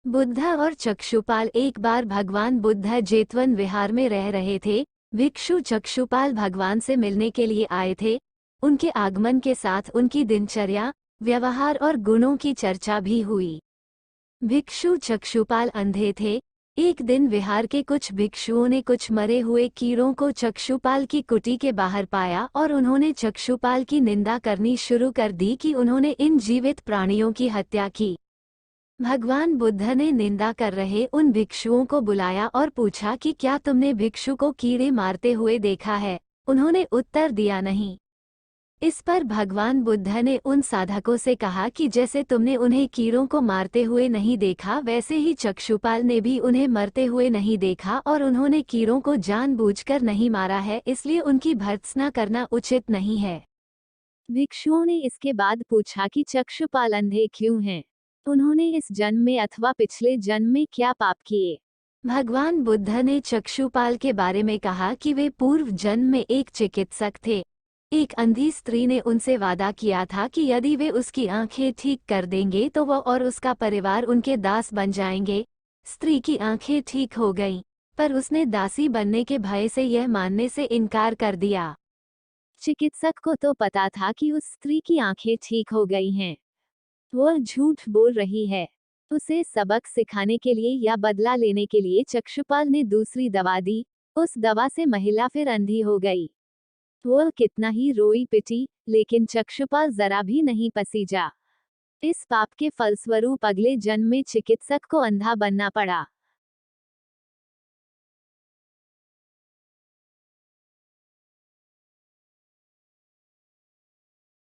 बुद्ध और चक्षुपाल। एक बार भगवान बुद्ध जेतवन विहार में रह रहे थे। भिक्षु चक्षुपाल भगवान से मिलने के लिए आए थे। उनके आगमन के साथ उनकी दिनचर्या, व्यवहार और गुणों की चर्चा भी हुई। भिक्षु चक्षुपाल अंधे थे। एक दिन विहार के कुछ भिक्षुओं ने कुछ मरे हुए कीड़ों को चक्षुपाल की कुटी के बाहर पाया और उन्होंने चक्षुपाल की निंदा करनी शुरू कर दी कि उन्होंने इन जीवित प्राणियों की हत्या की। भगवान बुद्ध ने निंदा कर रहे उन भिक्षुओं को बुलाया और पूछा कि क्या तुमने भिक्षु को कीड़े मारते हुए देखा है। उन्होंने उत्तर दिया नहीं। इस पर भगवान बुद्ध ने उन साधकों से कहा कि जैसे तुमने उन्हें कीड़ों को मारते हुए नहीं देखा, वैसे ही चक्षुपाल ने भी उन्हें मरते हुए नहीं देखा और उन्होंने कीड़ों को जानबूझकर नहीं मारा है, इसलिए उनकी भर्त्सना करना उचित नहीं है। भिक्षुओं ने इसके बाद पूछा कि चक्षुपाल अंधे क्यों हैं? उन्होंने इस जन्म में अथवा पिछले जन्म में क्या पाप किए? भगवान बुद्ध ने चक्षुपाल के बारे में कहा कि वे पूर्व जन्म में एक चिकित्सक थे। एक अंधी स्त्री ने उनसे वादा किया था कि यदि वे उसकी आंखें ठीक कर देंगे तो वह और उसका परिवार उनके दास बन जाएंगे। स्त्री की आंखें ठीक हो गईं, पर उसने दासी बनने के भय से यह मानने से इनकार कर दिया। चिकित्सक को तो पता था कि उस स्त्री की आंखें ठीक हो गई हैं। वह झूठ बोल रही है। उसे सबक सिखाने के लिए या बदला लेने के लिए चक्षुपाल ने दूसरी दवा दी। उस दवा से महिला फिर अंधी हो गई। वह कितना ही रोई पिटी, लेकिन चक्षुपाल जरा भी नहीं पसीजा। इस पाप के फलस्वरूप अगले जन्म में चिकित्सक को अंधा बनना पड़ा।